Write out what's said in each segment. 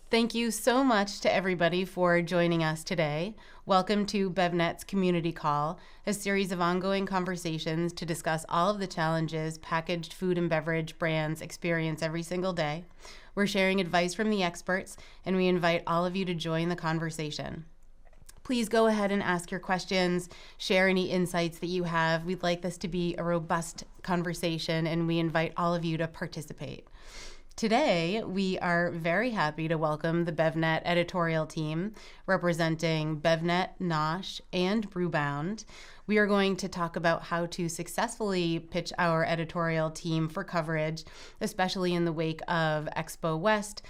Thank you so much to everybody for joining us today. Welcome to BevNet's Community Call, a series of ongoing conversations to discuss all of the challenges packaged food and beverage brands experience every single day. We're sharing advice from the experts, and we invite all of you to join the conversation. Please go ahead and ask your questions, share any insights that you have. We'd like this to be a robust conversation, and we invite all of you to participate. Today, we are very happy to welcome the BevNet editorial team representing BevNET NOSH and Brewbound. We are going to talk about how to successfully pitch our editorial team for coverage, especially in the wake of Expo West.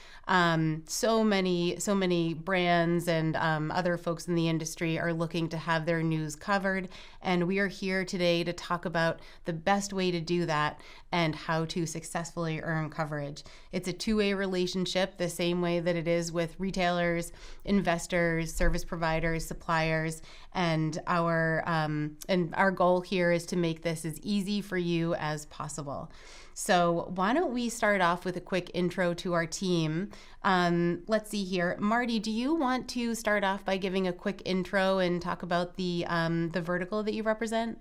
So many brands and other folks in the industry are looking to have their news covered, and we are here today to talk about the best way to do that and how to successfully earn coverage. It's a two-way relationship, the same way that it is with retailers, investors, service providers, suppliers, and our goal here is to make this as easy for you as possible. So why don't we start off with a quick intro to our team. Let's see here. Marty, do you want to start off by giving a quick intro and talk about the vertical that you represent?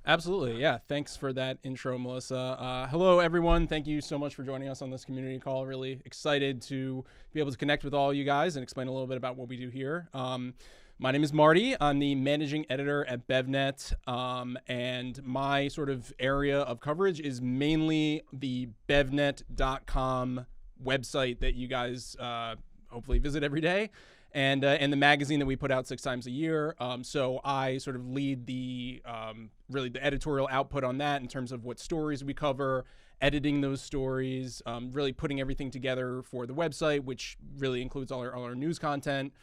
Absolutely. Yeah. Thanks for that intro, Melissa. Hello, everyone. Thank you so much for joining us on this community call. Really excited to be able to connect with all you guys and explain a little bit about what we do here. My name is Marty. I'm the managing editor at BevNet, and my sort of area of coverage is mainly the BevNET.com website that you guys hopefully visit every day, and the magazine that we put out 6 times a year. So I sort of lead the really the editorial output on that in terms of what stories we cover, editing those stories, really putting everything together for the website, which really includes all our news content,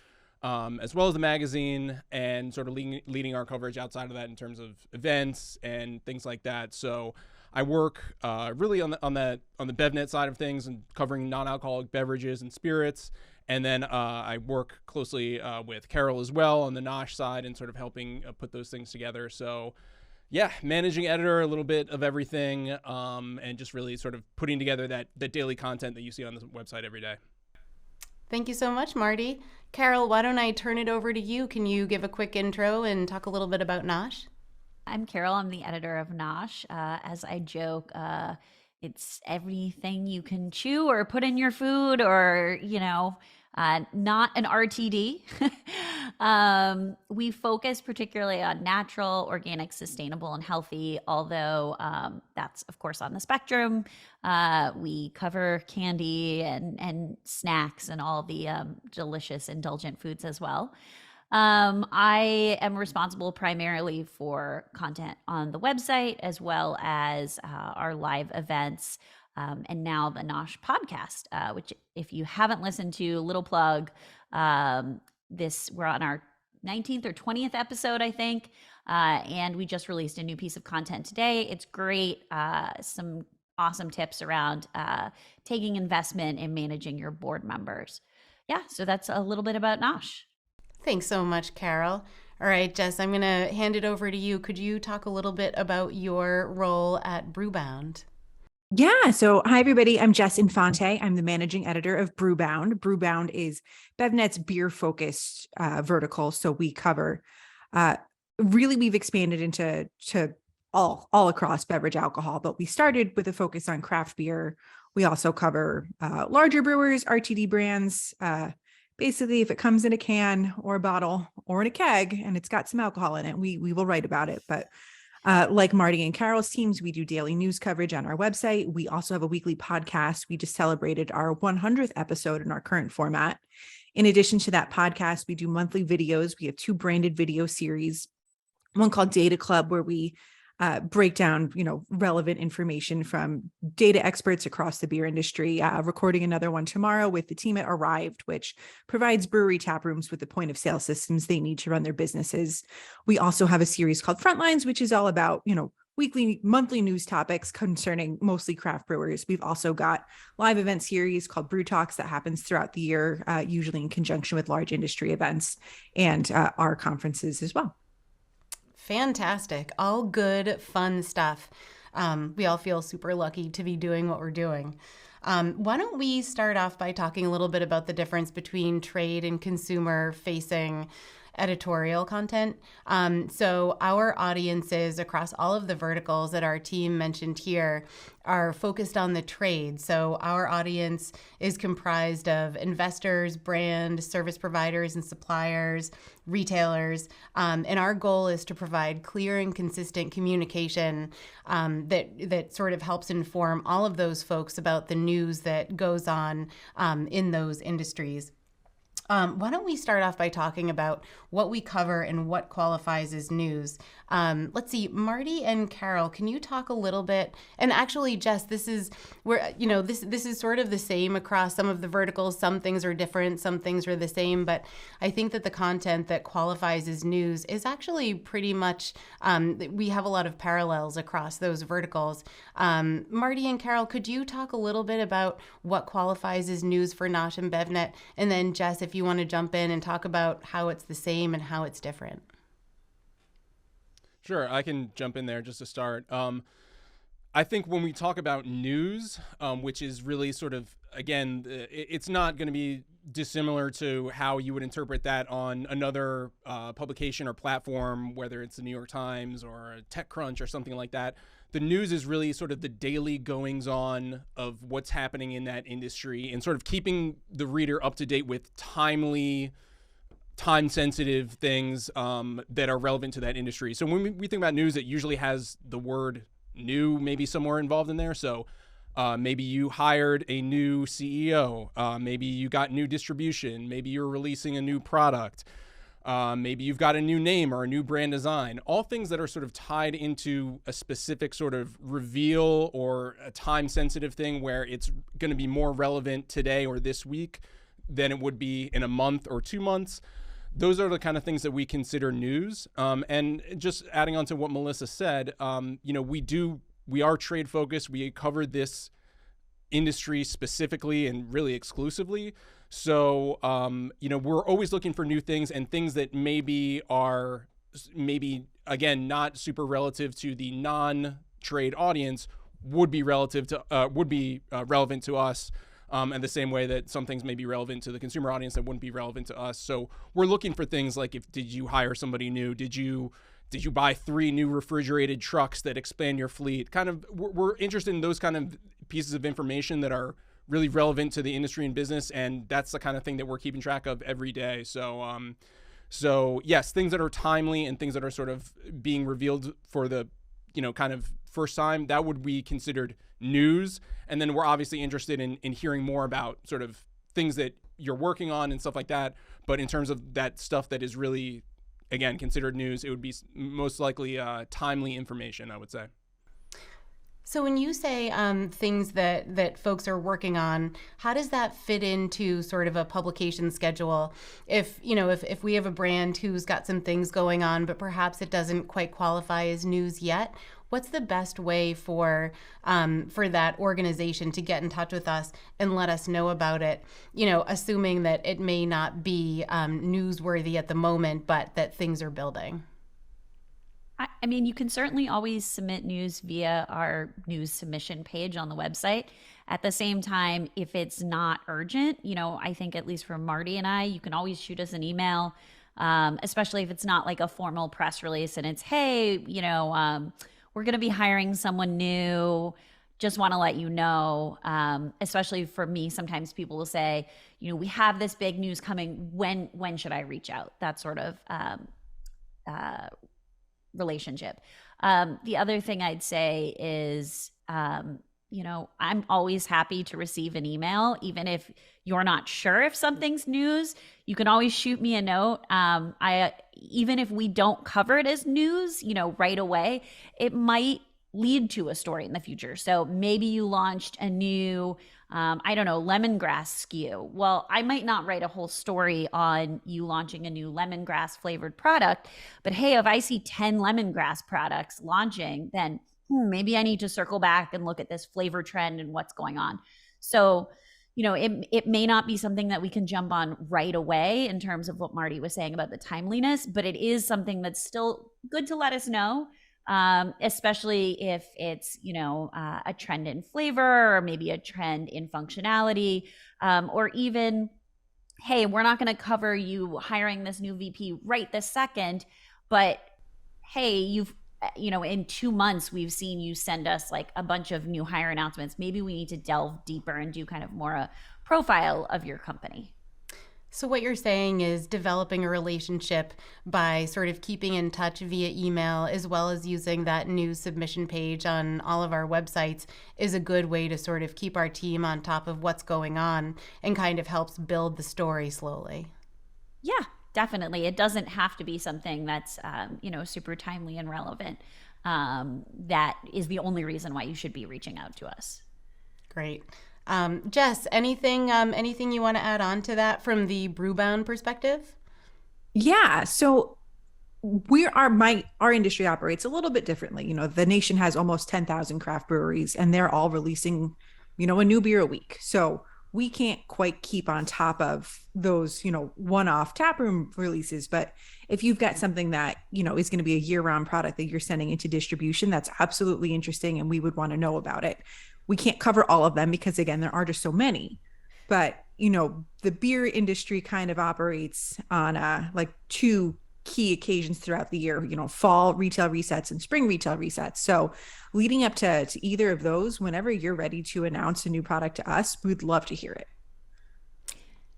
as well as the magazine, and sort of leading our coverage outside of that in terms of events and things like that. So I work really on the BevNet side of things and covering non-alcoholic beverages and spirits. And then I work closely with Carol as well on the NOSH side and sort of helping put those things together. So yeah, managing editor, a little bit of everything, and just really sort of putting together that daily content that you see on the website every day. Thank you so much, Marty. Carol, why don't I turn it over to you? Can you give a quick intro and talk a little bit about NOSH? I'm Carol. I'm the editor of NOSH. As I joke, it's everything you can chew or put in your food, or, not an RTD. We focus particularly on natural, organic, sustainable, and healthy, although that's, of course, on the spectrum. We cover candy and snacks and all the delicious, indulgent foods as well. I am responsible primarily for content on the website, as well as our live events, and now the NOSH podcast, which, if you haven't listened to, little plug, we're on our 19th or 20th episode, I think, and we just released a new piece of content today. It's great. Some awesome tips around taking investment and managing your board members. Yeah, so that's a little bit about NOSH. Thanks so much, Carol. All right, Jess, I'm going to hand it over to you. Could you talk a little bit about your role at Brewbound? Yeah. So, hi, everybody. I'm Jess Infante. I'm the managing editor of Brewbound. Brewbound is BevNet's beer-focused vertical. So we cover, really, we've expanded into all across beverage alcohol, but we started with a focus on craft beer. We also cover larger brewers, RTD brands. Basically, if it comes in a can or a bottle or in a keg and it's got some alcohol in it, we will write about it. But like Marty and Carol's teams, we do daily news coverage on our website. We also have a weekly podcast. We just celebrated our 100th episode in our current format. In addition to that podcast, we do monthly videos. We have 2 branded video series, one called Data Club, where we break down, relevant information from data experts across the beer industry. Recording another one tomorrow with the team at Arrived, which provides brewery tap rooms with the point of sale systems they need to run their businesses. We also have a series called Frontlines, which is all about, monthly news topics concerning mostly craft brewers. We've also got live event series called Brew Talks that happens throughout the year, usually in conjunction with large industry events and our conferences as well. Fantastic. All good, fun stuff. We all feel super lucky to be doing what we're doing. Why don't we start off by talking a little bit about the difference between trade and consumer-facing editorial content. So our audiences across all of the verticals that our team mentioned here are focused on the trade. So our audience is comprised of investors, brand, service providers and suppliers, retailers. And our goal is to provide clear and consistent communication that sort of helps inform all of those folks about the news that goes on in those industries. Why don't we start off by talking about what we cover and what qualifies as news? Let's see, Marty and Carol, can you talk a little bit? And actually, Jess, this is where this is sort of the same across some of the verticals. Some things are different, some things are the same. But I think that the content that qualifies as news is actually pretty much. We have a lot of parallels across those verticals. Marty and Carol, could you talk a little bit about what qualifies as news for Nosh and BevNet? And then Jess, if you want to jump in and talk about how it's the same and how it's different. Sure, I can jump in there just to start. I think when we talk about news, which is really sort of, again, it's not going to be dissimilar to how you would interpret that on another publication or platform, whether it's the New York Times or TechCrunch or something like that. The news is really sort of the daily goings on of what's happening in that industry and sort of keeping the reader up to date with timely, time-sensitive things that are relevant to that industry. So when we think about news, it usually has the word new maybe somewhere involved in there. So maybe you hired a new CEO. Maybe you got new distribution. Maybe you're releasing a new product. Maybe you've got a new name or a new brand design. All things that are sort of tied into a specific sort of reveal or a time-sensitive thing where it's going to be more relevant today or this week than it would be in a month or 2 months. Those are the kind of things that we consider news. And just adding on to what Melissa said, we are trade focused. We cover this industry specifically and really exclusively. So, we're always looking for new things and things that maybe are again, not super relative to the non-trade audience would be relevant to us. And the same way that some things may be relevant to the consumer audience that wouldn't be relevant to us. So we're looking for things like did you hire somebody new? Did you buy 3 new refrigerated trucks that expand your fleet? Kind of, we're interested in those kind of pieces of information that are really relevant to the industry and business. And that's the kind of thing that we're keeping track of every day. So yes, things that are timely and things that are sort of being revealed for the, kind of first time, that would be considered news. And then we're obviously interested in hearing more about sort of things that you're working on and stuff like that. But in terms of that stuff that is really, again, considered news, it would be most likely timely information, I would say. So when you say things that folks are working on, how does that fit into sort of a publication schedule? If we have a brand who's got some things going on, but perhaps it doesn't quite qualify as news yet, what's the best way for that organization to get in touch with us and let us know about it? Assuming that it may not be newsworthy at the moment, but that things are building. I mean, you can certainly always submit news via our news submission page on the website. At the same time, if it's not urgent, I think at least for Marty and I, you can always shoot us an email, especially if it's not like a formal press release and it's, hey, we're going to be hiring someone new. Just want to let you know, especially for me, sometimes people will say, we have this big news coming. When should I reach out? That sort of relationship. The other thing I'd say is, I'm always happy to receive an email, even if you're not sure if something's news. You can always shoot me a note. Even if we don't cover it as news, right away, it might lead to a story in the future. So maybe you launched a new, lemongrass SKU. Well, I might not write a whole story on you launching a new lemongrass flavored product, but hey, if I see 10 lemongrass products launching, then maybe I need to circle back and look at this flavor trend and what's going on. So, it may not be something that we can jump on right away in terms of what Marty was saying about the timeliness, but it is something that's still good to let us know. especially if it's, a trend in flavor or maybe a trend in functionality, or even, hey, we're not going to cover you hiring this new VP right this second, but hey, in 2 months, we've seen you send us like a bunch of new hire announcements. Maybe we need to delve deeper and do kind of more a profile of your company. So what you're saying is developing a relationship by sort of keeping in touch via email, as well as using that new submission page on all of our websites, is a good way to sort of keep our team on top of what's going on and kind of helps build the story slowly. Yeah, definitely. It doesn't have to be something that's, super timely and relevant. That is the only reason why you should be reaching out to us. Great. Jess, anything you want to add on to that from the Brewbound perspective? Yeah. So our industry operates a little bit differently. The nation has almost 10,000 craft breweries, and they're all releasing, a new beer a week. So we can't quite keep on top of those, one-off taproom releases. But if you've got something that, is going to be a year-round product that you're sending into distribution, that's absolutely interesting, and we would want to know about it. We can't cover all of them because, again, there are just so many. But, the beer industry kind of operates on like two key occasions throughout the year, fall retail resets and spring retail resets. So leading up to either of those, whenever you're ready to announce a new product to us, we'd love to hear it.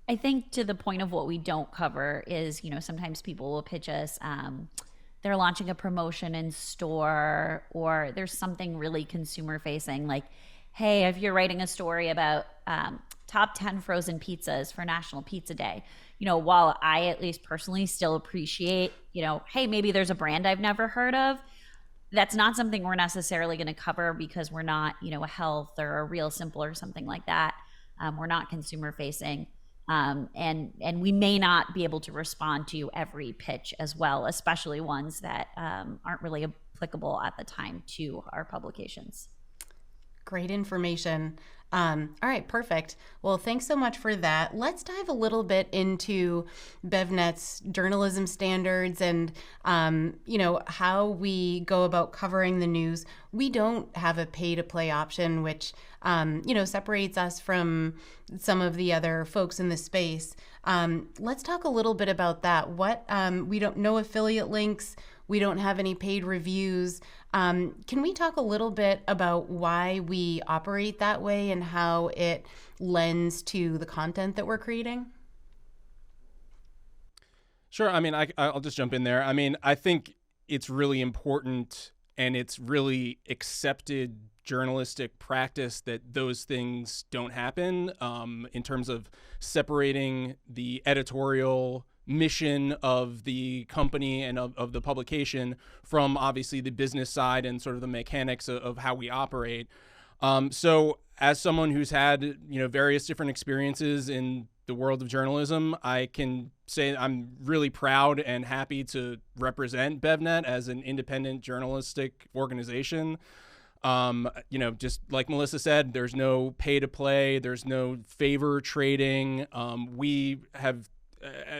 I think to the point of what we don't cover is, sometimes people will pitch us, they're launching a promotion in store, or there's something really consumer facing, like, hey, if you're writing a story about top 10 frozen pizzas for National Pizza Day, while I at least personally still appreciate, hey, maybe there's a brand I've never heard of, that's not something we're necessarily going to cover because we're not, a health or a Real Simple or something like that. We're not consumer facing. And we may not be able to respond to every pitch as well, especially ones that aren't really applicable at the time to our publications. Great information. All right, perfect. Well, thanks so much for that. Let's dive a little bit into BevNet's journalism standards and, how we go about covering the news. We don't have a pay-to-play option, which, separates us from some of the other folks in the space. Let's talk a little bit about that. We don't know affiliate links. We don't have any paid reviews. Can we talk a little bit about why we operate that way and how it lends to the content that we're creating? Sure. I mean, I'll just jump in there. I mean, I think it's really important and it's really accepted journalistic practice that those things don't happen in terms of separating the editorial mission of the company and of the publication from obviously the business side and sort of the mechanics of how we operate. So as someone who's had, various different experiences in the world of journalism, I can say I'm really proud and happy to represent BevNet as an independent journalistic organization. Just like Melissa said, there's no pay to play, there's no favor trading. We have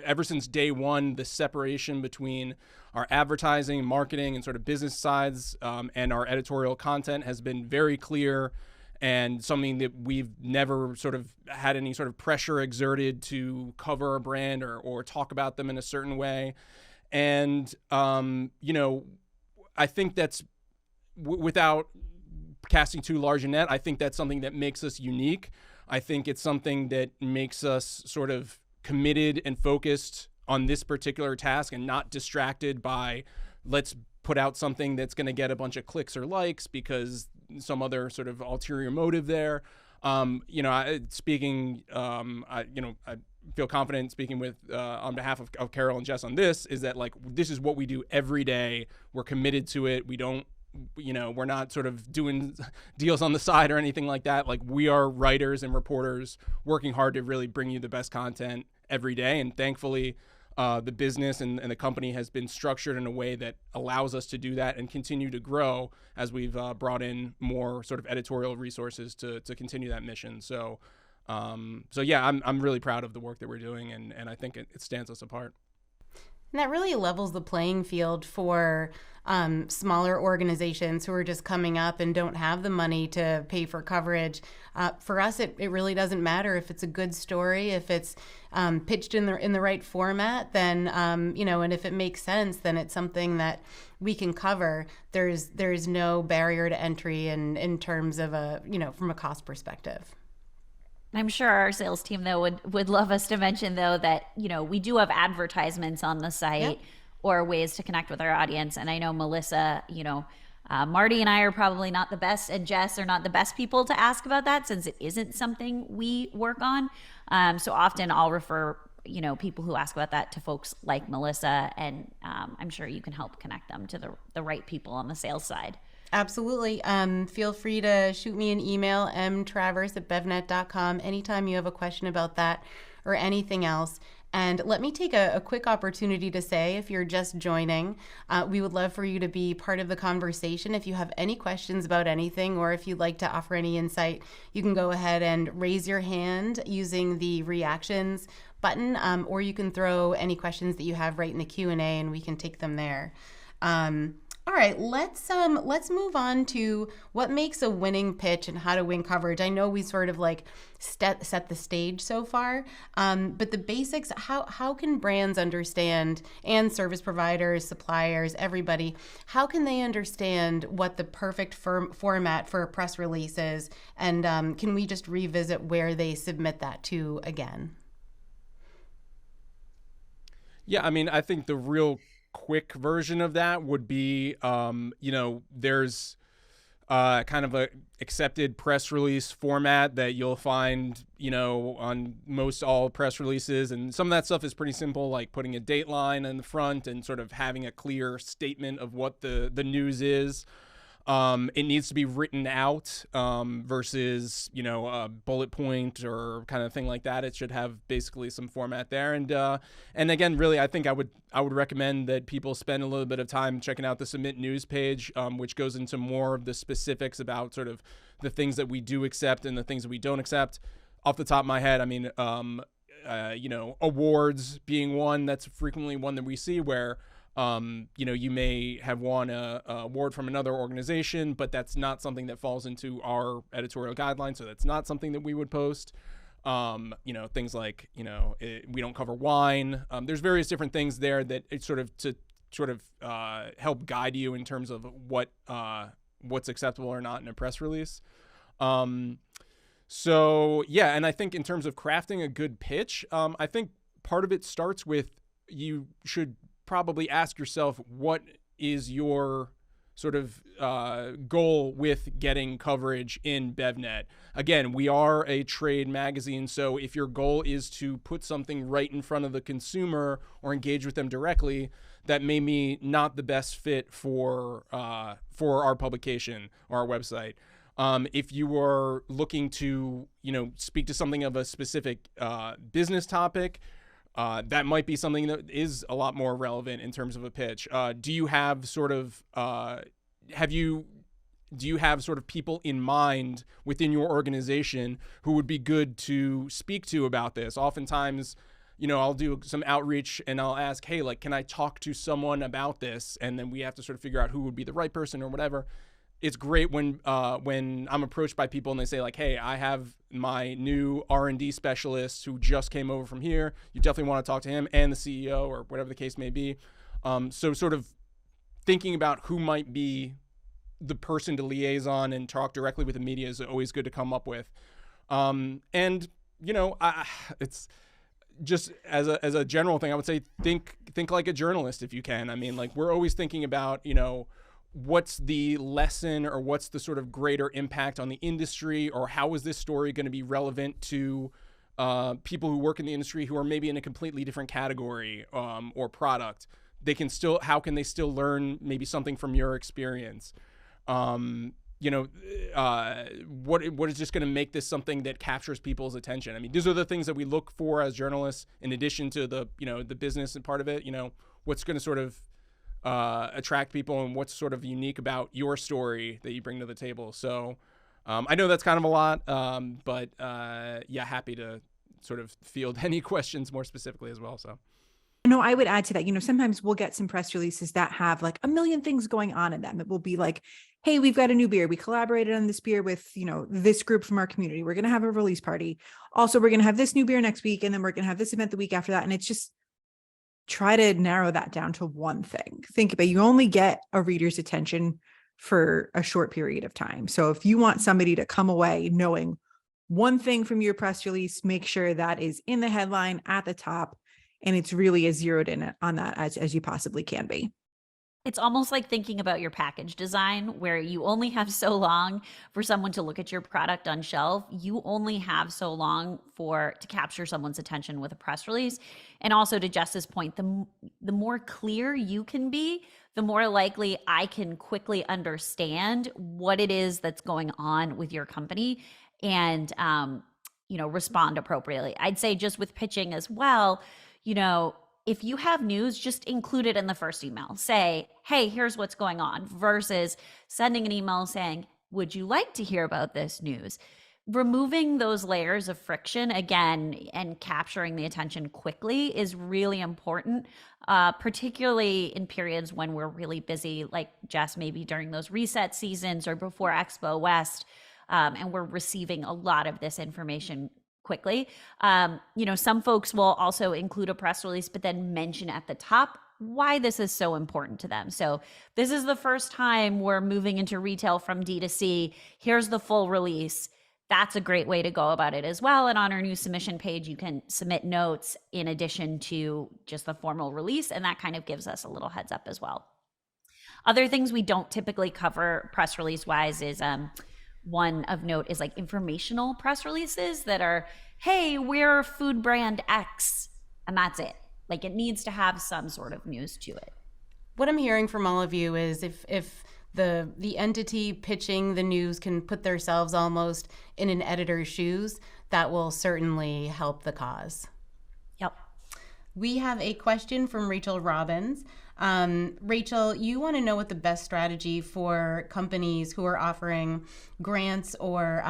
ever since day one, the separation between our advertising, marketing, and sort of business sides and our editorial content has been very clear, and something that we've never sort of had any sort of pressure exerted to cover a brand or talk about them in a certain way. And, I think that's without casting too large a net, I think that's something that makes us unique. I think it's something that makes us sort of committed and focused on this particular task and not distracted by let's put out something that's going to get a bunch of clicks or likes because some other sort of ulterior motive there. I feel confident speaking with on behalf of Carol and Jess on this, is that like this is what we do every day. We're committed to it. We don't, we're not sort of doing deals on the side or anything like that. Like we are writers and reporters working hard to really bring you the best content every day. And thankfully, the business and the company has been structured in a way that allows us to do that and continue to grow as we've brought in more sort of editorial resources to continue that mission. So yeah, I'm really proud of the work that we're doing, and I think it stands us apart. And that really levels the playing field for smaller organizations who are just coming up and don't have the money to pay for coverage. For us, it really doesn't matter if it's a good story, if it's pitched in the right format, then and if it makes sense, then it's something that we can cover. There's no barrier to entry in terms of from a cost perspective. I'm sure our sales team, though, would love us to mention, though, that, we do have advertisements on the site. Yep. Or ways to connect with our audience. And I know Melissa, Marty and I are probably not the best, and Jess are not the best people to ask about that, since it isn't something we work on. So often I'll refer, people who ask about that to folks like Melissa, and I'm sure you can help connect them to the right people on the sales side. Absolutely. Feel free to shoot me an email, mtravers@BevNET.com, anytime you have a question about that or anything else. And let me take a quick opportunity to say, if you're just joining, we would love for you to be part of the conversation. If you have any questions about anything, or if you'd like to offer any insight, you can go ahead and raise your hand using the reactions button, or you can throw any questions that you have right in the Q&A and we can take them there. All right, let's move on to what makes a winning pitch and how to win coverage. I know we sort of set the stage so far, but the basics, how can brands understand, and service providers, suppliers, everybody, how can they understand what the perfect format for a press release is? And can we just revisit where they submit that to again? Yeah, I mean, I think the real quick version of that would be, there's kind of a accepted press release format that you'll find, on most all press releases. And some of that stuff is pretty simple, like putting a date line in the front and sort of having a clear statement of what the news is. It needs to be written out versus, a bullet point or kind of thing like that. It should have basically some format there. And again, really, I think I would recommend that people spend a little bit of time checking out the Submit News page, which goes into more of the specifics about sort of the things that we do accept and the things that we don't accept. Off the top of my head, I mean, awards being one that's frequently one that we see where you may have won a award from another organization, but that's not something that falls into our editorial guidelines. So that's not something that we would post. Things like, we don't cover wine. There's various different things there that it's sort of help guide you in terms of what's acceptable or not in a press release. So yeah. And I think in terms of crafting a good pitch, I think part of it starts with, you should probably ask yourself, what is your sort of goal with getting coverage in BevNet? Again, we are a trade magazine, so if your goal is to put something right in front of the consumer or engage with them directly, that may be not the best fit for our publication or our website. If you are looking to, speak to something of a specific business topic, that might be something that is a lot more relevant in terms of a pitch. Do you have sort of people in mind within your organization who would be good to speak to about this? Oftentimes, I'll do some outreach and I'll ask, hey, can I talk to someone about this? And then we have to sort of figure out who would be the right person or whatever. It's great when I'm approached by people and they say hey, I have my new R&D specialist who just came over from here. You definitely want to talk to him and the CEO or whatever the case may be. So sort of thinking about who might be the person to liaison and talk directly with the media is always good to come up with. It's just as a general thing, I would say think like a journalist if you can. I mean, we're always thinking about, what's the lesson or what's the sort of greater impact on the industry, or how is this story going to be relevant to people who work in the industry who are maybe in a completely different category or product. How can they still learn maybe something from your experience? What is just going to make this something that captures people's attention? I mean, these are the things that we look for as journalists, in addition to the business and part of it. What's going to sort of attract people, and what's sort of unique about your story that you bring to the table. So I know that's kind of a lot, but happy to sort of field any questions more specifically as well. So No, I would add to that, sometimes we'll get some press releases that have like a million things going on in them. It will be like, hey, we've got a new beer. We collaborated on this beer with, this group from our community. We're going to have a release party. Also, we're going to have this new beer next week. And then we're going to have this event the week after that. And it's just try to narrow that down to one thing. Think about it. You only get a reader's attention for a short period of time. So if you want somebody to come away knowing one thing from your press release, make sure that is in the headline at the top. And it's really as zeroed in on that as you possibly can be. It's almost like thinking about your package design where you only have so long for someone to look at your product on shelf. You only have so long to capture someone's attention with a press release. And also to Jess's point, the more clear you can be, the more likely I can quickly understand what it is that's going on with your company and, respond appropriately. I'd say just with pitching as well, if you have news, just include it in the first email. Say, hey, here's what's going on, versus sending an email saying, would you like to hear about this news? Removing those layers of friction again and capturing the attention quickly is really important, particularly in periods when we're really busy, like Jess, maybe during those reset seasons or before Expo West, and we're receiving a lot of this information quickly. Some folks will also include a press release, but then mention at the top why this is so important to them. So this is the first time we're moving into retail from D to C. Here's the full release. That's a great way to go about it as well. And on our new submission page, you can submit notes in addition to just the formal release. And that kind of gives us a little heads up as well. Other things we don't typically cover press release wise is, one of note is like informational press releases that are, hey, we're food brand X, and that's it. Like it needs to have some sort of news to it. What I'm hearing from all of you is if the entity pitching the news can put themselves almost in an editor's shoes, that will certainly help the cause. Yep. We have a question from Rachel Robbins. Rachel, you want to know what the best strategy for companies who are offering grants or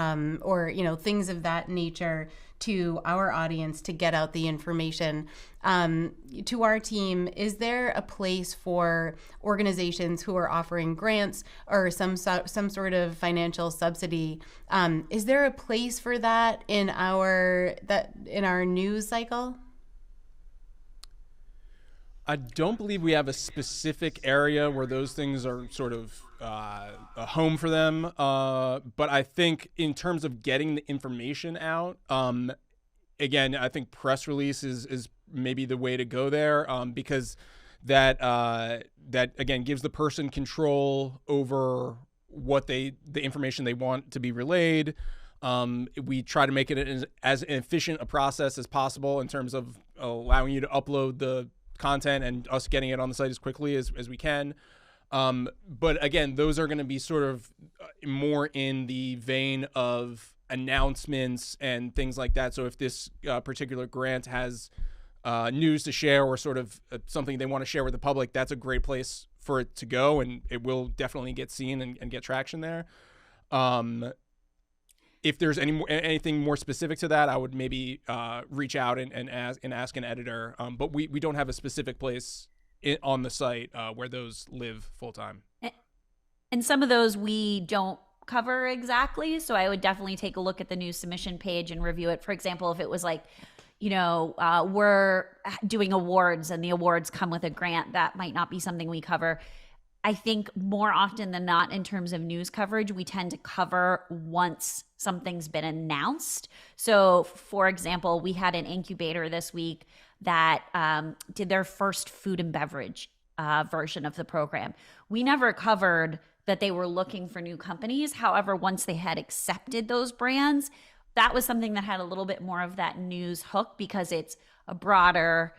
things of that nature to our audience to get out the information. To our team, is there a place for organizations who are offering grants or some sort of financial subsidy? Is there a place for that in our news cycle? I don't believe we have a specific area where those things are sort of a home for them. But I think in terms of getting the information out, again, I think press release is maybe the way to go there, because that again gives the person control over what the information they want to be relayed. We try to make it as efficient a process as possible in terms of allowing you to upload the content and us getting it on the site as quickly as we can. But again, those are going to be sort of more in the vein of announcements and things like that. So if this particular grant has news to share or sort of something they want to share with the public, that's a great place for it to go, and it will definitely get seen and get traction there. If there's anything more specific to that, I would maybe reach out and ask an editor. But we don't have a specific place on the site where those live full time. And some of those we don't cover exactly. So I would definitely take a look at the new submission page and review it. For example, if it was like, we're doing awards and the awards come with a grant, that might not be something we cover. I think more often than not, in terms of news coverage, we tend to cover once something's been announced. So, for example, we had an incubator this week that did their first food and beverage version of the program. We never covered that they were looking for new companies. However, once they had accepted those brands, that was something that had a little bit more of that news hook because it's a broader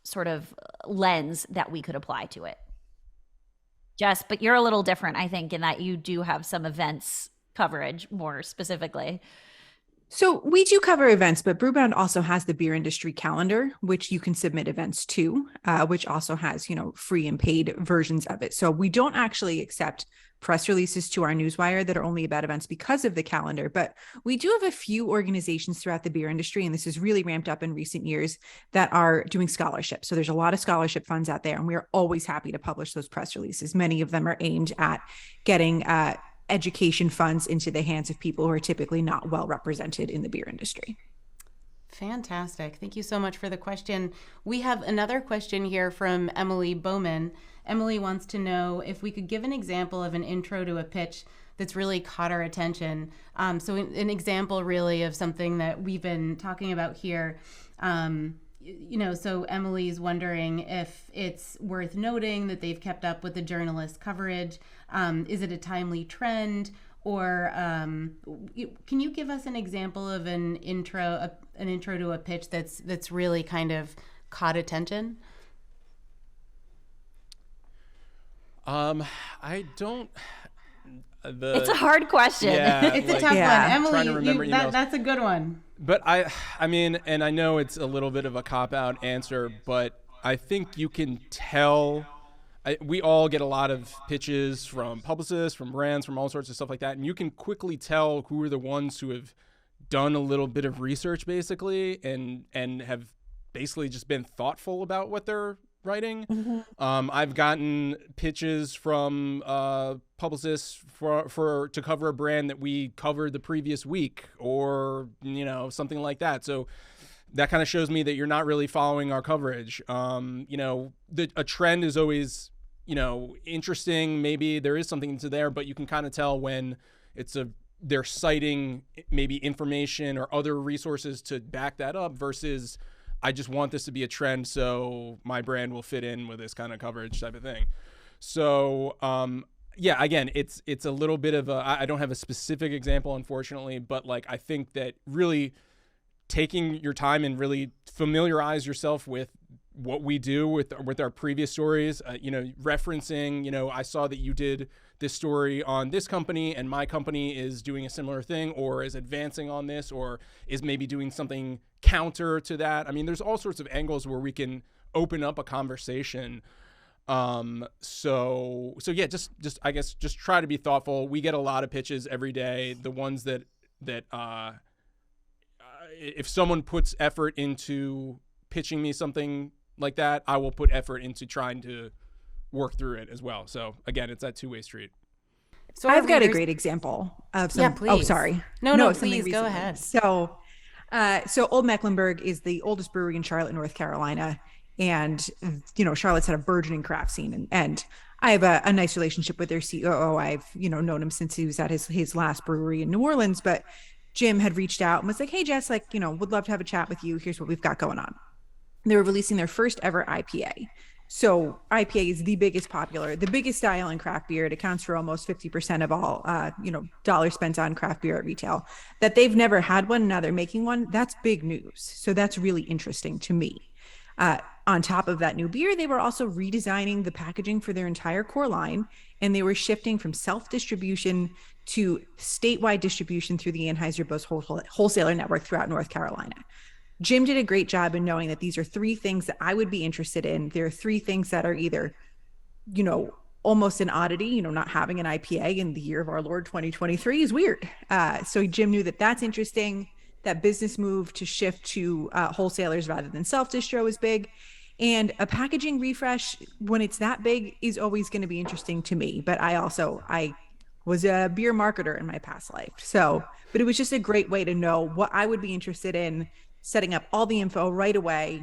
sort of lens that we could apply to it. Jess, but you're a little different, I think, in that you do have some events coverage more specifically. So we do cover events, but Brewbound also has the beer industry calendar, which you can submit events to, which also has, free and paid versions of it. So we don't actually accept press releases to our newswire that are only about events because of the calendar, but we do have a few organizations throughout the beer industry, and this has really ramped up in recent years, that are doing scholarships. So there's a lot of scholarship funds out there, and we are always happy to publish those press releases. Many of them are aimed at getting education funds into the hands of people who are typically not well represented in the beer industry. Fantastic. Thank you so much for the question. We have another question here from Emily Bowman. Emily wants to know if we could give an example of an intro to a pitch that's really caught our attention. So an example really of something that we've been talking about here. So Emily's wondering if it's worth noting that they've kept up with the journalist coverage. Is it a timely trend? Or can you give us an example of an intro to a pitch that's really kind of caught attention? I don't. It's a hard question. Yeah, it's a tough one. Emily, that's a good one. But I mean, and I know it's a little bit of a cop-out answer, but I think you can tell. We all get a lot of pitches from publicists, from brands, from all sorts of stuff like that, and you can quickly tell who are the ones who have done a little bit of research, basically, and have basically just been thoughtful about what they're writing. Mm-hmm. I've gotten pitches from publicists to cover a brand that we covered the previous week, or something like that. So that kind of shows me that you're not really following our coverage. A trend is always interesting. Maybe there is something to there, but you can kind of tell when they're citing maybe information or other resources to back that up versus I just want this to be a trend so my brand will fit in with this kind of coverage type of thing. So, again, it's a little bit of I don't have a specific example, unfortunately, but I think that really taking your time and really familiarize yourself with what we do with our previous stories, referencing, I saw that you did this story on this company and my company is doing a similar thing or is advancing on this or is maybe doing something counter to that. I mean, there's all sorts of angles where we can open up a conversation. So yeah, just I guess just try to be thoughtful. We get a lot of pitches every day. The ones that if someone puts effort into pitching me something like that, I will put effort into trying to work through it as well. So again, it's that two-way street. So I've got a great example of some. Yeah, please. Oh, sorry. No, please go ahead. So Old Mecklenburg is the oldest brewery in Charlotte, North Carolina. And, Charlotte's had a burgeoning craft scene. And I have a nice relationship with their COO. I've, known him since he was at his last brewery in New Orleans. But Jim had reached out and was like, hey, Jess, would love to have a chat with you. Here's what we've got going on. They were releasing their first ever IPA. So IPA is the biggest style in craft beer. It accounts for almost 50% of all, dollars spent on craft beer at retail. That they've never had one, now they're making one. That's big news. So that's really interesting to me. On top of that new beer, they were also redesigning the packaging for their entire core line, and they were shifting from self-distribution to statewide distribution through the Anheuser-Busch wholesaler network throughout North Carolina. Jim did a great job in knowing that these are three things that I would be interested in. There are three things that are either, almost an oddity, not having an IPA in the year of our Lord 2023 is weird. So Jim knew that that's interesting. That business move to shift to wholesalers rather than self-distro is big. And a packaging refresh, when it's that big, is always going to be interesting to me. But I was a beer marketer in my past life. But it was just a great way to know what I would be interested in, setting up all the info right away,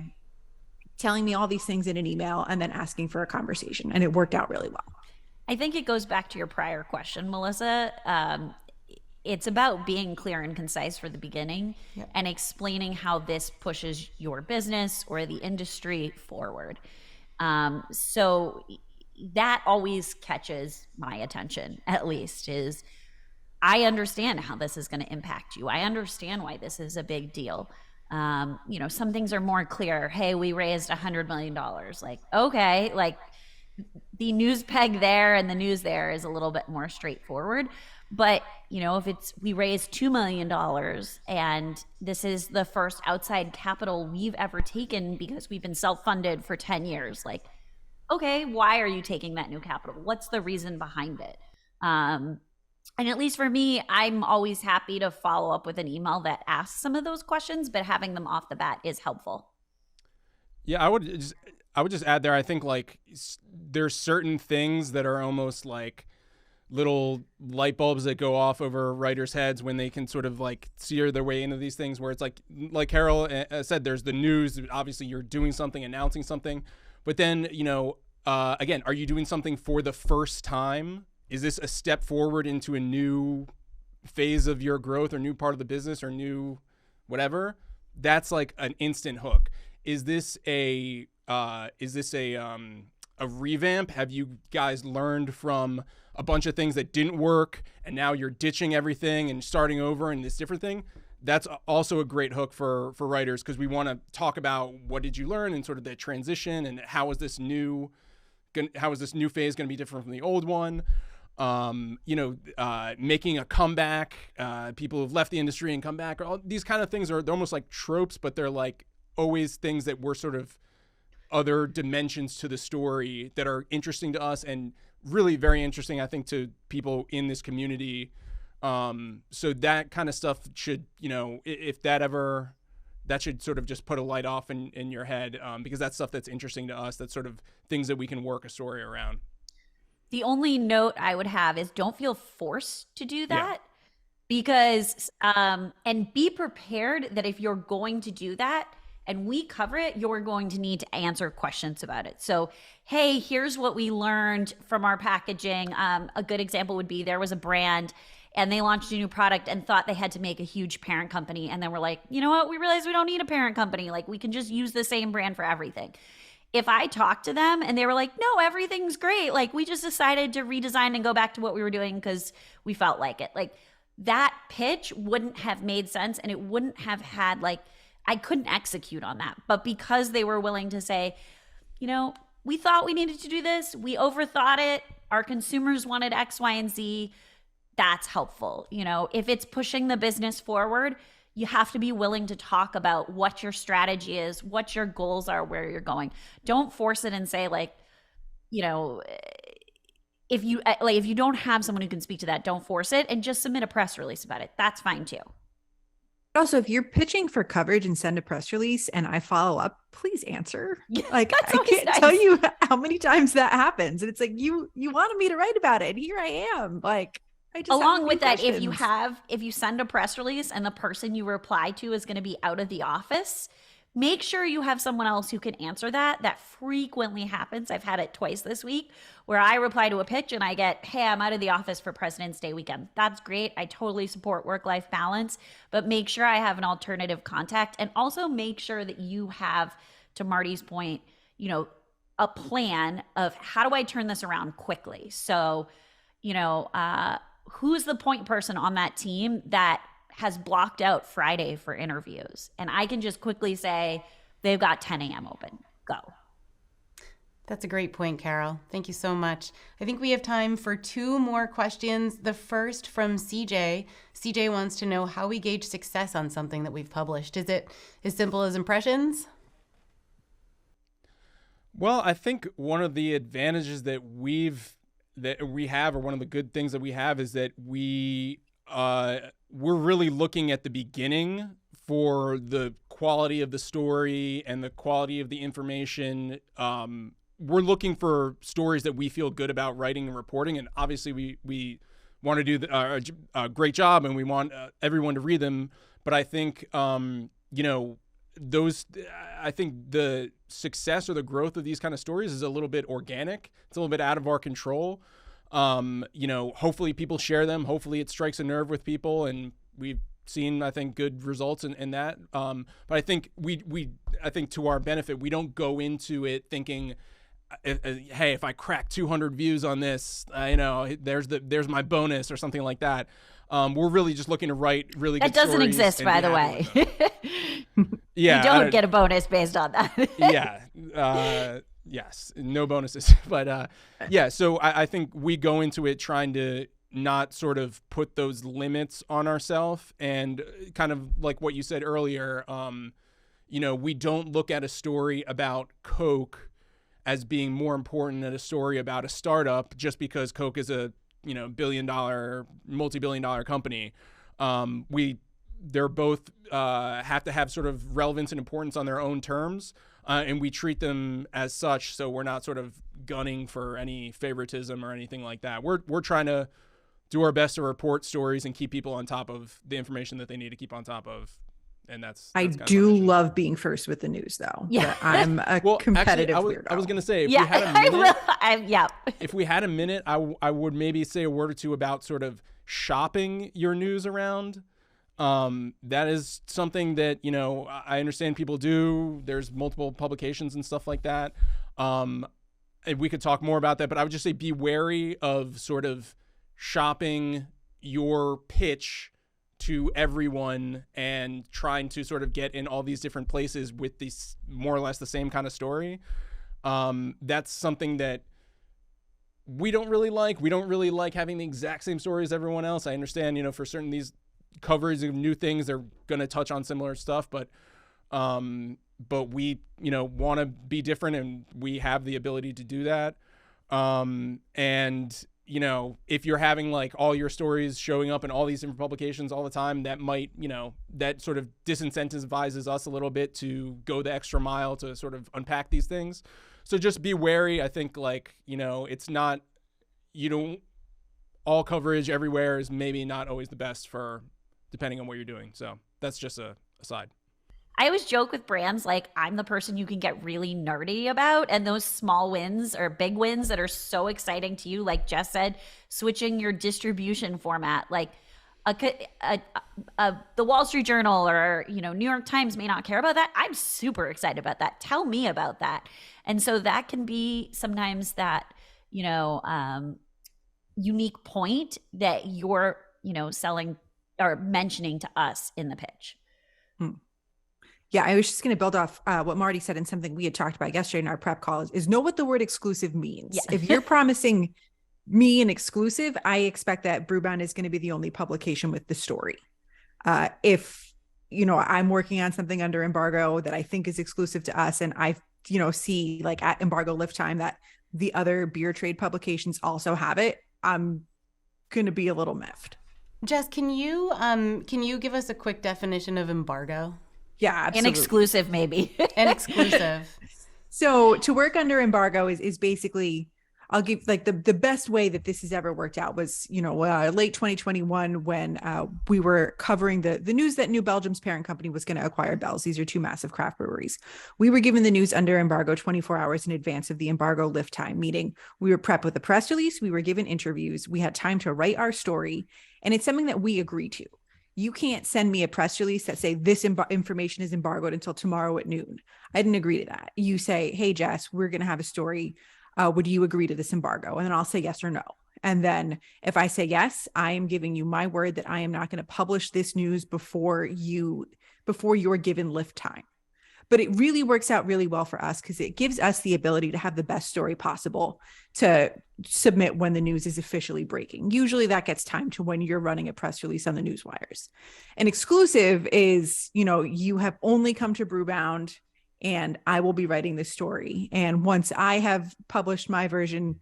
telling me all these things in an email, and then asking for a conversation. And it worked out really well. I think it goes back to your prior question, Melissa. It's about being clear and concise for the beginning. Yep. And explaining how this pushes your business or the industry forward. So that always catches my attention, at least, is I understand how this is going to impact you. I understand why this is a big deal. Some things are more clear. Hey, we raised $100 million. Okay, the news peg there and the news there is a little bit more straightforward. But, if we raised $2 million and this is the first outside capital we've ever taken because we've been self-funded for 10 years, like, okay, why are you taking that new capital? What's the reason behind it? And at least for me, I'm always happy to follow up with an email that asks some of those questions, but having them off the bat is helpful. Yeah, I would just add there, I think like there's certain things that are almost like little light bulbs that go off over writers' heads when they can sort of like steer their way into these things where it's like Carol said, there's the news. Obviously, you're doing something, announcing something. But then, again, are you doing something for the first time? Is this a step forward into a new phase of your growth or new part of the business or new whatever? That's like an instant hook. Is this a revamp? Have you guys learned from a bunch of things that didn't work and now you're ditching everything and starting over and this different thing? That's also a great hook for writers, because we want to talk about what did you learn and sort of the transition and how is this new phase going to be different from the old one? Making a comeback, people who've left the industry and come back. All these kind of things they're almost like tropes, but they're like always things that were sort of other dimensions to the story that are interesting to us and really very interesting, I think, to people in this community. So that kind of stuff should, if that should sort of just put a light off in your head, because that's stuff that's interesting to us. That's sort of things that we can work a story around. The only note I would have is don't feel forced to do that, because, and be prepared that if you're going to do that and we cover it, you're going to need to answer questions about it. So, hey, here's what we learned from our packaging. A good example would be there was a brand and they launched a new product and thought they had to make a huge parent company. And then we're like, you know what? We realized we don't need a parent company. Like, we can just use the same brand for everything. If I talked to them and they were like, no, everything's great. Like, we just decided to redesign and go back to what we were doing because we felt like it. Like, that pitch wouldn't have made sense, and it wouldn't have had, like, I couldn't execute on that. But because they were willing to say, we thought we needed to do this, we overthought it, our consumers wanted X, Y, and Z, that's helpful. If it's pushing the business forward, you have to be willing to talk about what your strategy is, what your goals are, where you're going. Don't force it and say, like, if you don't have someone who can speak to that, don't force it, and just submit a press release about it. That's fine too. Also, if you're pitching for coverage and send a press release and I follow up, please answer. Like, I can't tell you how many times that happens. And it's like, you wanted me to write about it. Here I am. Like, I just along with that, if you send a press release and the person you reply to is going to be out of the office, make sure you have someone else who can answer that. That frequently happens. I've had it twice this week where I reply to a pitch and I get, hey, I'm out of the office for President's Day weekend. That's great. I totally support work-life balance, but make sure I have an alternative contact, and also make sure that you have, to Marty's point, a plan of how do I turn this around quickly? So, who's the point person on that team that has blocked out Friday for interviews? And I can just quickly say, they've got 10 a.m. open. Go. That's a great point, Carol. Thank you so much. I think we have time for 2 more questions. The first from CJ. CJ wants to know how we gauge success on something that we've published. Is it as simple as impressions? Well, I think one of the advantages that we have, or one of the good things that we have, is that we're really looking at the beginning for the quality of the story and the quality of the information. We're looking for stories that we feel good about writing and reporting, and obviously we want to do a great job, and we want everyone to read them. But I think I think the success or the growth of these kind of stories is a little bit organic. It's a little bit out of our control. Hopefully people share them. Hopefully it strikes a nerve with people, and we've seen, I think, good results in that. But I think I think to our benefit, we don't go into it thinking, hey, if I crack 200 views on this, there's my bonus or something like that. We're really just looking to write really good stories. That doesn't exist, by the way. Yeah, you don't get a bonus based on that. Yeah. Yes, no bonuses. But yeah, so I think we go into it trying to not sort of put those limits on ourselves, and kind of like what you said earlier, we don't look at a story about Coke as being more important than a story about a startup just because Coke is a billion-dollar, multi-billion-dollar company. They're both have to have sort of relevance and importance on their own terms, and we treat them as such. So we're not sort of gunning for any favoritism or anything like that. We're trying to do our best to report stories and keep people on top of the information that they need to keep on top of. And that's I kind of do love being first with the news, though. Yeah. I'm a competitive weirdo. I was going to say, if we had a minute, yeah. If we had a minute, I would maybe say a word or two about sort of shopping your news around. That is something that, I understand people do. There's multiple publications and stuff like that. And we could talk more about that, but I would just say be wary of sort of shopping your pitch to everyone and trying to sort of get in all these different places with these more or less the same kind of story. That's something that we don't really like. We don't really like having the exact same story as everyone else. I understand, for certain these coverage of new things, they're going to touch on similar stuff, but we, want to be different, and we have the ability to do that. And if you're having like all your stories showing up in all these different publications all the time, that might, that sort of disincentivizes us a little bit to go the extra mile to sort of unpack these things. So just be wary. I think it's not, all coverage everywhere is maybe not always the best for depending on what you're doing. So that's just a aside. I always joke with brands like I'm the person you can get really nerdy about, and those small wins or big wins that are so exciting to you, like Jess said, switching your distribution format, like the Wall Street Journal or New York Times may not care about that. I'm super excited about that. Tell me about that. And so that can be sometimes that unique point that you're selling or mentioning to us in the pitch. Yeah, I was just going to build off what Marty said, and something we had talked about yesterday in our prep call is know what the word exclusive means. Yeah. If you're promising me an exclusive, I expect that Brewbound is going to be the only publication with the story. If, I'm working on something under embargo that I think is exclusive to us, and I, see like at embargo lift time that the other beer trade publications also have it, I'm going to be a little miffed. Jess, can you give us a quick definition of embargo? Yeah, absolutely. An exclusive, maybe. An exclusive. So to work under embargo is basically, I'll give like the best way that this has ever worked out was, late 2021 when we were covering the news that New Belgium's parent company was going to acquire Bell's. These are two massive craft breweries. We were given the news under embargo 24 hours in advance of the embargo lift time, meaning we were prepped with a press release. We were given interviews. We had time to write our story, and it's something that we agree to. You can't send me a press release that say this information is embargoed until tomorrow at noon. I didn't agree to that. You say, hey, Jess, we're going to have a story. Would you agree to this embargo? And then I'll say yes or no. And then if I say yes, I am giving you my word that I am not going to publish this news before you're given lift time. But it really works out really well for us because it gives us the ability to have the best story possible to submit when the news is officially breaking. Usually that gets timed to when you're running a press release on the news wires. An exclusive is, you have only come to Brewbound and I will be writing this story. And once I have published my version,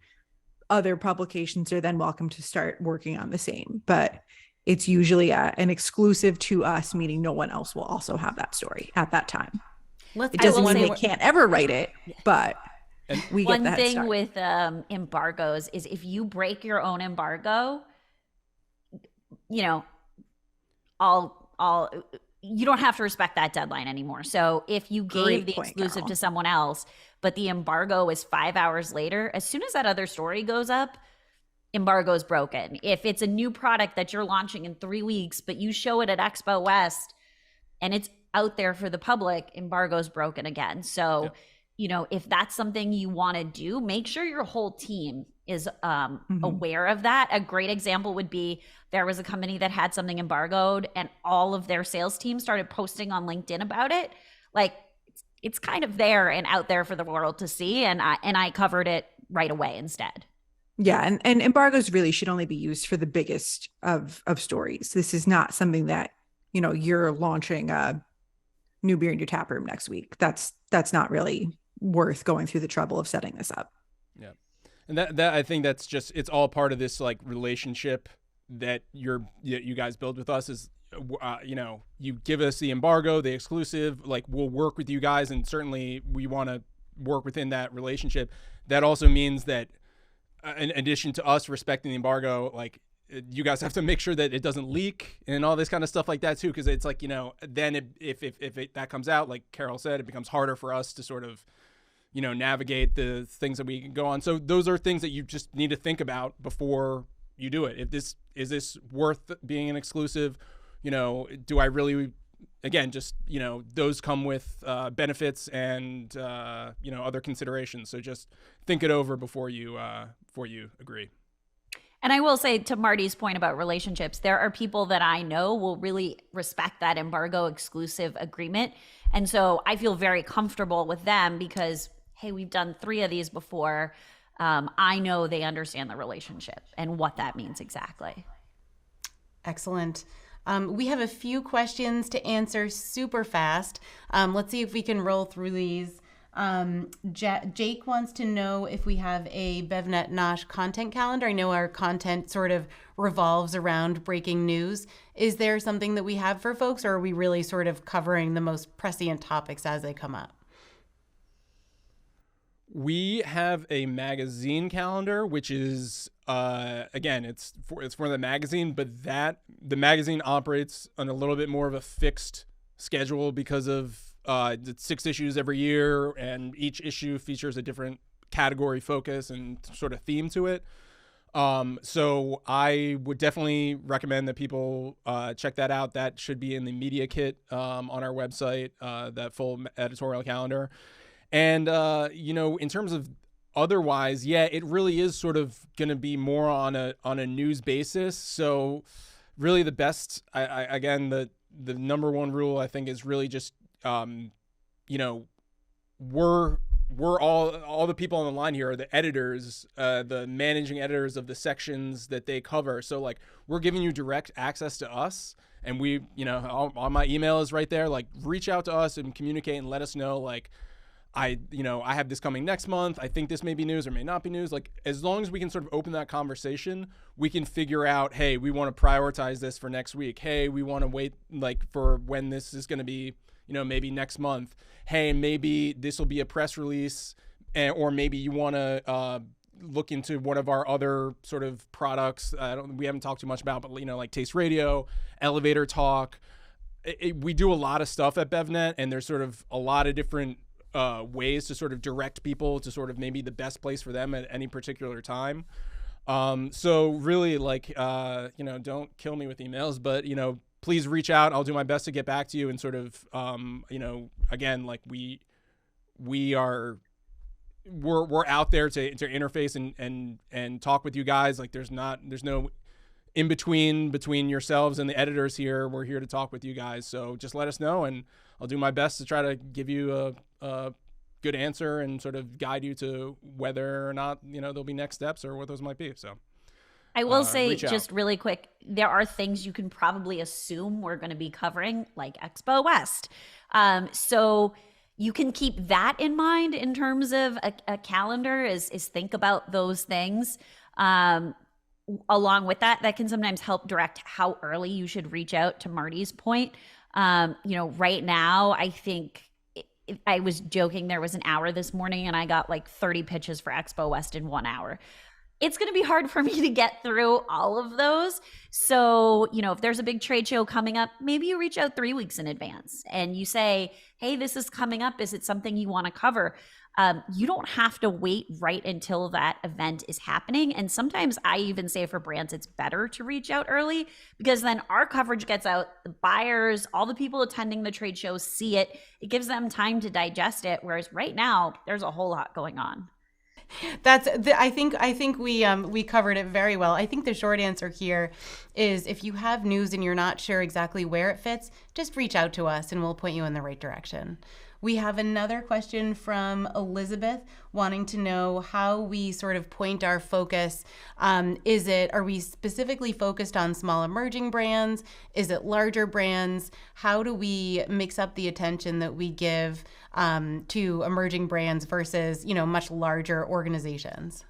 other publications are then welcome to start working on the same. But it's usually an exclusive to us, meaning no one else will also have that story at that time. It doesn't mean they can't ever write it, but we get that. One thing with embargoes is if you break your own embargo, you don't have to respect that deadline anymore. So if you gave the exclusive to someone else, but the embargo is 5 hours later, as soon as that other story goes up, embargo is broken. If it's a new product that you're launching in 3 weeks, but you show it at Expo West and it's out there for the public, embargo is broken again. So, if that's something you want to do, make sure your whole team is aware of that. A great example would be there was a company that had something embargoed and all of their sales team started posting on LinkedIn about it. Like, it's kind of there and out there for the world to see. And I covered it right away instead. Yeah. And embargoes really should only be used for the biggest of stories. This is not something that, you're launching a new beer in your tap room next week. That's not really worth going through the trouble of setting this up. Yeah. And that I think that's just, it's all part of this like relationship that you guys build with us is, you give us the embargo, the exclusive, like we'll work with you guys. And certainly we want to work within that relationship. That also means that in addition to us respecting the embargo, like you guys have to make sure that it doesn't leak and all this kind of stuff like that too. Cause it's like, then if that comes out, like Carol said, it becomes harder for us to sort of, navigate the things that we can go on. So those are things that you just need to think about before you do it. Is this worth being an exclusive? Do I really, again, just, those come with benefits and, other considerations. So just think it over before you agree. And I will say, to Marty's point about relationships, there are people that I know will really respect that embargo exclusive agreement. And so I feel very comfortable with them because, hey, we've done 3 of these before. I know they understand the relationship and what that means exactly. Excellent. We have a few questions to answer super fast. Let's see if we can roll through these. Jake wants to know if we have a BevNET NOSH content calendar. I know our content sort of revolves around breaking news. Is there something that we have for folks, or are we really sort of covering the most prescient topics as they come up? We have a magazine calendar, which is, again, it's for the magazine, but the magazine operates on a little bit more of a fixed schedule because of it's 6 issues every year, and each issue features a different category focus and sort of theme to it. So I would definitely recommend that people check that out. That should be in the media kit on our website, that full editorial calendar. And, in terms of otherwise, yeah, it really is sort of going to be more on a news basis. So really the best, again, the number one rule I think is really just, we're all the people on the line here are the editors, the managing editors of the sections that they cover. So like we're giving you direct access to us, and we, all my email is right there. Like reach out to us and communicate and let us know, like, I have this coming next month. I think this may be news or may not be news. Like, as long as we can sort of open that conversation, we can figure out, hey, we want to prioritize this for next week. Hey, we want to wait like for when this is going to be, maybe next month. Hey, maybe this will be a press release, or maybe you want to look into one of our other sort of products. We haven't talked too much about, but like Taste Radio, Elevator Talk. We do a lot of stuff at BevNet, and there's sort of a lot of different ways to sort of direct people to sort of maybe the best place for them at any particular time. So really, like, don't kill me with emails, but, please reach out. I'll do my best to get back to you and sort of, again, like we're out there to interface and talk with you guys. Like there's no in between yourselves and the editors here. We're here to talk with you guys. So just let us know, and I'll do my best to try to give you a good answer and sort of guide you to whether or not, there'll be next steps or what those might be. So I will say just really quick, there are things you can probably assume we're going to be covering, like Expo West. So you can keep that in mind in terms of a calendar is think about those things. Along with that can sometimes help direct how early you should reach out, to Marty's point. Right now, I think I was joking, there was an hour this morning and I got like 30 pitches for Expo West in 1 hour. It's going to be hard for me to get through all of those. So, if there's a big trade show coming up, maybe you reach out 3 weeks in advance and you say, hey, this is coming up. Is it something you want to cover? You don't have to wait right until that event is happening. And sometimes I even say for brands, it's better to reach out early, because then our coverage gets out, the buyers, all the people attending the trade shows see it. It gives them time to digest it. Whereas right now there's a whole lot going on. I think we covered it very well. I think the short answer here is if you have news and you're not sure exactly where it fits, just reach out to us and we'll point you in the right direction. We have another question from Elizabeth wanting to know how we sort of point our focus. Are we specifically focused on small emerging brands? Is it larger brands? How do we mix up the attention that we give to emerging brands versus, much larger organizations?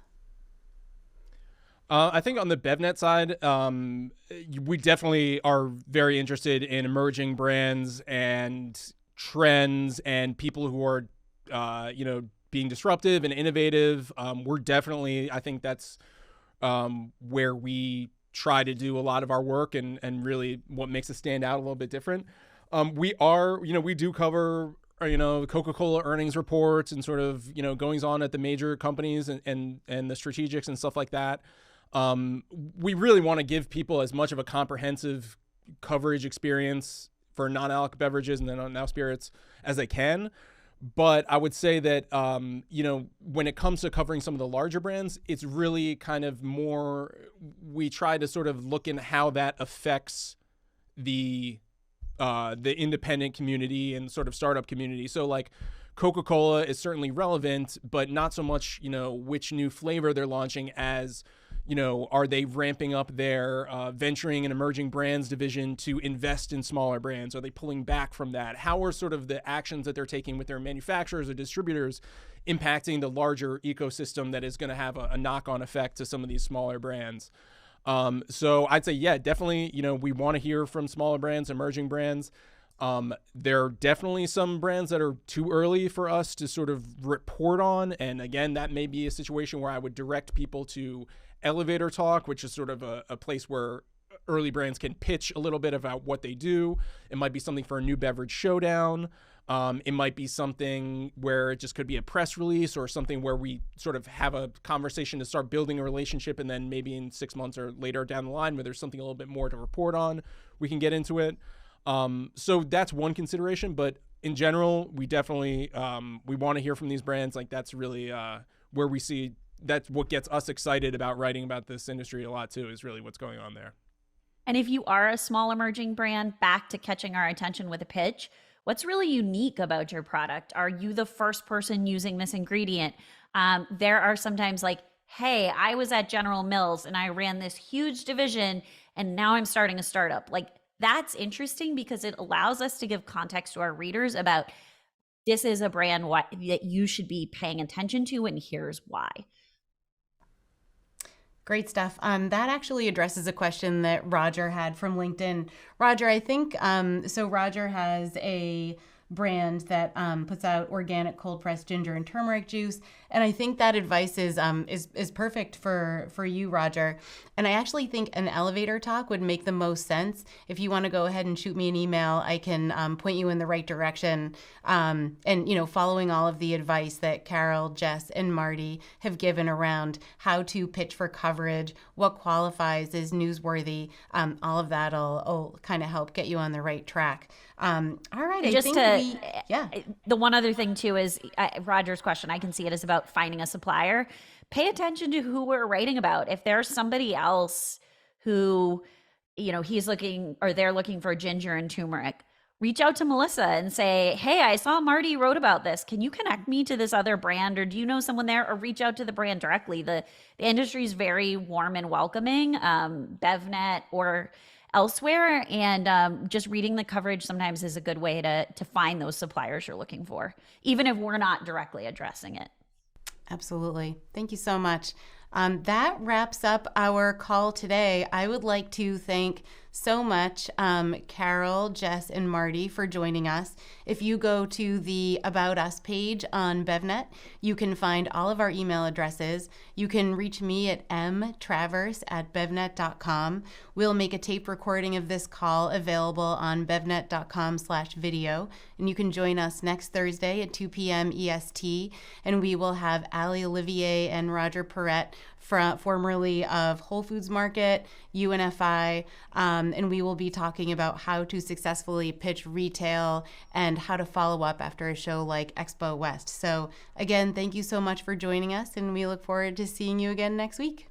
I think on the BevNet side, we definitely are very interested in emerging brands and trends and people who are, being disruptive and innovative. We're definitely, I think that's where we try to do a lot of our work and really what makes us stand out a little bit different. We do cover Coca-Cola earnings reports and sort of, goings on at the major companies and the strategics and stuff like that. We really want to give people as much of a comprehensive coverage experience for non-alc beverages and then now spirits as they can. But I would say that, when it comes to covering some of the larger brands, it's really kind of more, we try to sort of look in how that affects the independent community and sort of startup community. So like Coca-Cola is certainly relevant, but not so much, which new flavor they're launching as, are they ramping up their venturing and emerging brands division to invest in smaller brands? Are they pulling back from that? How are sort of the actions that they're taking with their manufacturers or distributors impacting the larger ecosystem that is going to have a knock-on effect to some of these smaller brands? So I'd say, yeah, definitely, we want to hear from smaller brands, emerging brands. There are definitely some brands that are too early for us to sort of report on. And again, that may be a situation where I would direct people to Elevator Talk, which is sort of a place where early brands can pitch a little bit about what they do. It might be something for a new beverage showdown. It might be something where it just could be a press release or something where we sort of have a conversation to start building a relationship. And then maybe in 6 months or later down the line where there's something a little bit more to report on, we can get into it. So that's one consideration. But in general, we definitely we want to hear from these brands. Like that's really where we see that's what gets us excited about writing about this industry a lot too, is really what's going on there. And if you are a small emerging brand, back to catching our attention with a pitch, what's really unique about your product? Are you the first person using this ingredient? There are sometimes like, hey, I was at General Mills and I ran this huge division and now I'm starting a startup. Like that's interesting because it allows us to give context to our readers about this is a brand that you should be paying attention to and here's why. Great stuff. That actually addresses a question that Roger had from LinkedIn. Roger, I think, so Roger has a brand that puts out organic cold pressed ginger and turmeric juice. And I think that advice is perfect for you, Roger. And I actually think an elevator talk would make the most sense. If you want to go ahead and shoot me an email, I can point you in the right direction. And, following all of the advice that Carol, Jess, and Marty have given around how to pitch for coverage, what qualifies as newsworthy, all of that will kind of help get you on the right track. All right. The one other thing too is Roger's question. I can see it as about finding a supplier. Pay attention to who we're writing about. If there's somebody else who, he's looking or they're looking for ginger and turmeric, reach out to Melissa and say, hey, I saw Marty wrote about this. Can you connect me to this other brand? Or do you know someone there? Or reach out to the brand directly. The industry is very warm and welcoming, BevNet or elsewhere. And just reading the coverage sometimes is a good way to find those suppliers you're looking for, even if we're not directly addressing it. Absolutely. Thank you so much. That wraps up our call today. I would like to thank so much Carol, Jess, and Marty for joining us. If you go to the About Us page on BevNet, you can find all of our email addresses. You can reach me at mtravers@BevNET.com. We'll make a tape recording of this call available on BevNET.com/video, and you can join us next Thursday at 2 p.m. EST, and we will have Ali Olivier and Roger Perrette, formerly of Whole Foods Market, UNFI, and we will be talking about how to successfully pitch retail and how to follow up after a show like Expo West. So again, thank you so much for joining us, and we look forward to seeing you again next week.